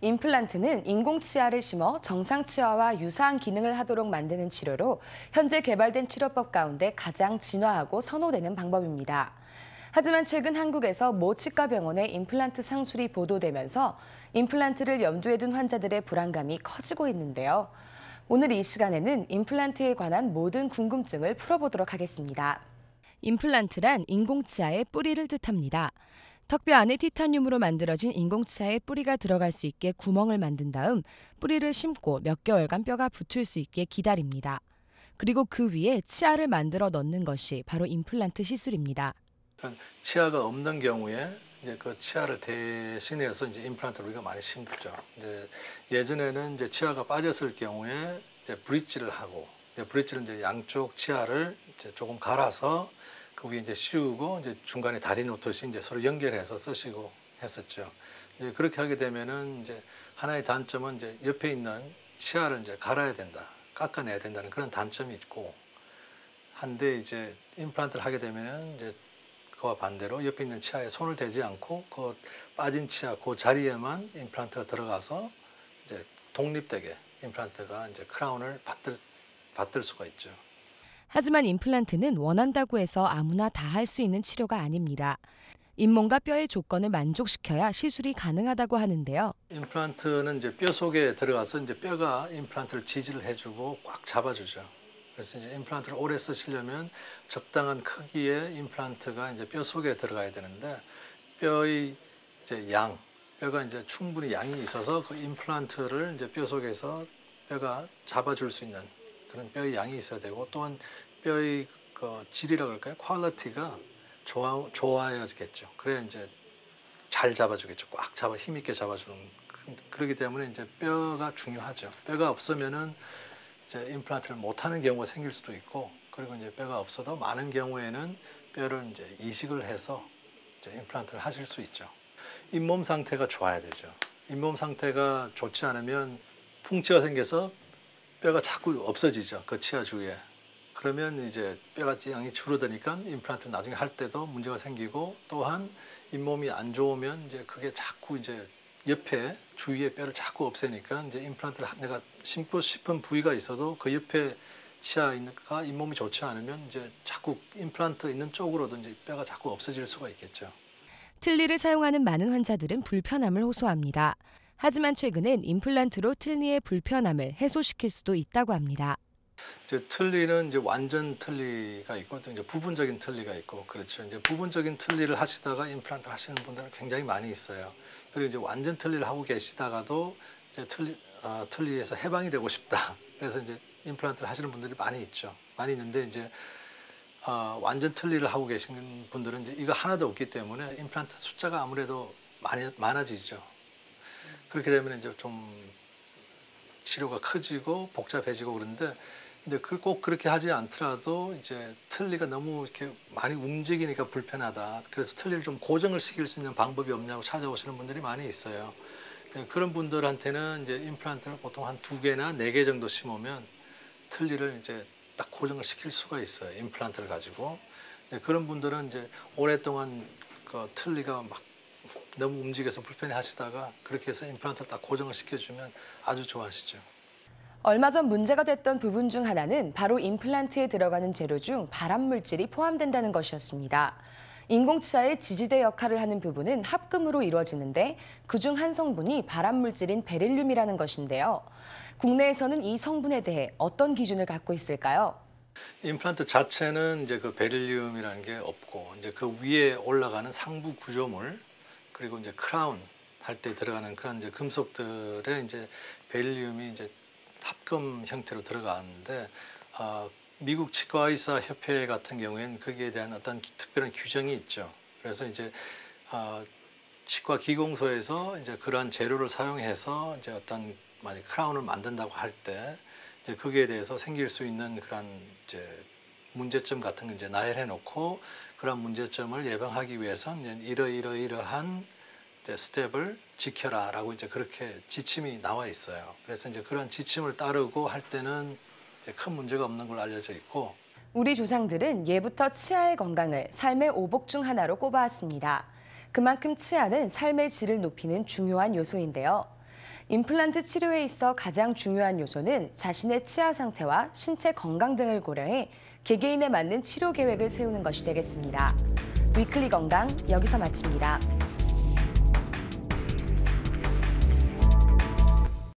임플란트는 인공 치아를 심어 정상 치아와 유사한 기능을 하도록 만드는 치료로 현재 개발된 치료법 가운데 가장 진화하고 선호되는 방법입니다. 하지만 최근 한국에서 모 치과 병원의 임플란트 상술이 보도되면서 임플란트를 염두에 둔 환자들의 불안감이 커지고 있는데요. 오늘 이 시간에는 임플란트에 관한 모든 궁금증을 풀어보도록 하겠습니다. 임플란트란 인공치아의 뿌리를 뜻합니다. 턱뼈 안에 티타늄으로 만들어진 인공치아의 뿌리가 들어갈 수 있게 구멍을 만든 다음 뿌리를 심고 몇 개월간 뼈가 붙을 수 있게 기다립니다. 그리고 그 위에 치아를 만들어 넣는 것이 바로 임플란트 시술입니다. 치아가 없는 경우에 이제 그 치아를 대신해서 이제 임플란트를 우리가 많이 심죠. 이제 예전에는 이제 치아가 빠졌을 경우에 이제 브릿지를 하고, 브릿지를 이제 양쪽 치아를 이제 조금 갈아서 그 위에 이제 씌우고 이제 중간에 다리 놓듯이 이제 서로 연결해서 쓰시고 했었죠. 이제 그렇게 하게 되면은 이제 하나의 단점은 이제 옆에 있는 치아를 이제 갈아야 된다, 깎아내야 된다는 그런 단점이 있고, 한데 이제 임플란트를 하게 되면은 이제 그와 반대로 옆에 있는 치아에 손을 대지 않고 그 빠진 치아 그 자리에만 임플란트가 들어가서 이제 독립되게 임플란트가 이제 크라운을 받들 수가 있죠. 하지만 임플란트는 원한다고 해서 아무나 다 할 수 있는 치료가 아닙니다. 잇몸과 뼈의 조건을 만족시켜야 시술이 가능하다고 하는데요. 임플란트는 이제 뼈 속에 들어가서 이제 뼈가 임플란트를 지지를 해주고 꽉 잡아주죠. 그래서 이제 임플란트를 오래 쓰시려면 적당한 크기의 임플란트가 이제 뼈 속에 들어가야 되는데, 뼈의 이제 뼈가 이제 충분히 양이 있어서 그 임플란트를 이제 뼈 속에서 뼈가 잡아줄 수 있는 그런 뼈의 양이 있어야 되고, 또한 뼈의 그 질이라고 할까요? 퀄리티가 좋아야겠죠. 그래야 이제 잘 잡아주겠죠. 꽉 잡아 힘있게 잡아주는. 그렇기 때문에 이제 뼈가 중요하죠. 뼈가 없으면은 이제 임플란트를 못하는 경우가 생길 수도 있고, 그리고 이제 뼈가 없어도 많은 경우에는 뼈를 이제 이식을 해서 이제 임플란트를 하실 수 있죠. 잇몸 상태가 좋아야 되죠. 잇몸 상태가 좋지 않으면 풍치가 생겨서 뼈가 자꾸 없어지죠. 그 치아 주위에. 그러면 이제 뼈가 양이 줄어드니까 임플란트를 나중에 할 때도 문제가 생기고, 또한 잇몸이 안 좋으면 이제 그게 자꾸 이제 옆에 주위에 뼈를 자꾸 없애니까 이제 임플란트를 내가 심고 싶은 부위가 있어도 그 옆에 치아가 잇몸이 좋지 않으면 이제 자꾸 임플란트 있는 쪽으로도 이제 뼈가 자꾸 없어질 수가 있겠죠. 틀니를 사용하는 많은 환자들은 불편함을 호소합니다. 하지만 최근엔 임플란트로 틀니의 불편함을 해소시킬 수도 있다고 합니다. 이제 틀니는 이제 완전 틀니가 있고 또 이제 부분적인 틀니가 있고, 그렇죠. 이제 부분적인 틀니를 하시다가 임플란트를 하시는 분들은 굉장히 많이 있어요. 그리고 이제 완전 틀니를 하고 계시다가도 이제 틀니에서 해방이 되고 싶다. 그래서 이제 임플란트를 하시는 분들이 많이 있죠. 많이 있는데 이제 완전 틀니를 하고 계시는 분들은 이제 이거 하나도 없기 때문에 임플란트 숫자가 아무래도 많아지죠. 그렇게 되면 이제 좀 치료가 커지고 복잡해지고 그런데, 근데 꼭 그렇게 하지 않더라도 이제 틀니가 너무 이렇게 많이 움직이니까 불편하다. 그래서 틀니를 좀 고정을 시킬 수 있는 방법이 없냐고 찾아오시는 분들이 많이 있어요. 그런 분들한테는 이제 임플란트를 보통 한 2개나 4개 정도 심으면 틀니를 이제 딱 고정을 시킬 수가 있어요. 임플란트를 가지고. 그런 분들은 이제 오랫동안 그 틀니가 막 너무 움직여서 불편해 하시다가 그렇게 해서 임플란트를 딱 고정을 시켜주면 아주 좋아하시죠. 얼마 전 문제가 됐던 부분 중 하나는 바로 임플란트에 들어가는 재료 중 발암물질이 포함된다는 것이었습니다. 인공치아의 지지대 역할을 하는 부분은 합금으로 이루어지는데 그중 한 성분이 발암물질인 베릴륨이라는 것인데요. 국내에서는 이 성분에 대해 어떤 기준을 갖고 있을까요? 임플란트 자체는 이제 그 베릴륨이라는 게 없고, 이제 그 위에 올라가는 상부 구조물, 그리고 이제 크라운 할 때 들어가는 그런 이제 금속들에 이제 베릴륨이 이제 합금 형태로 들어가는데, 미국 치과의사 협회 같은 경우에는 거기에 대한 어떤 특별한 규정이 있죠. 그래서 이제 치과 기공소에서 이제 그러한 재료를 사용해서 이제 어떤 만약 크라운을 만든다고 할 때 이제 거기에 대해서 생길 수 있는 그런 이제 문제점 같은 거 이제 나열해 놓고, 그런 문제점을 예방하기 위해서는 이러한 이제 스텝을 지켜라라고 이제 그렇게 지침이 나와 있어요. 그래서 이제 그런 지침을 따르고 할 때는 이제 큰 문제가 없는 걸로 알려져 있고. 우리 조상들은 예부터 치아의 건강을 삶의 오복 중 하나로 꼽아왔습니다. 그만큼 치아는 삶의 질을 높이는 중요한 요소인데요. 임플란트 치료에 있어 가장 중요한 요소는 자신의 치아 상태와 신체 건강 등을 고려해 개개인에 맞는 치료 계획을 세우는 것이 되겠습니다. 위클리 건강 여기서 마칩니다.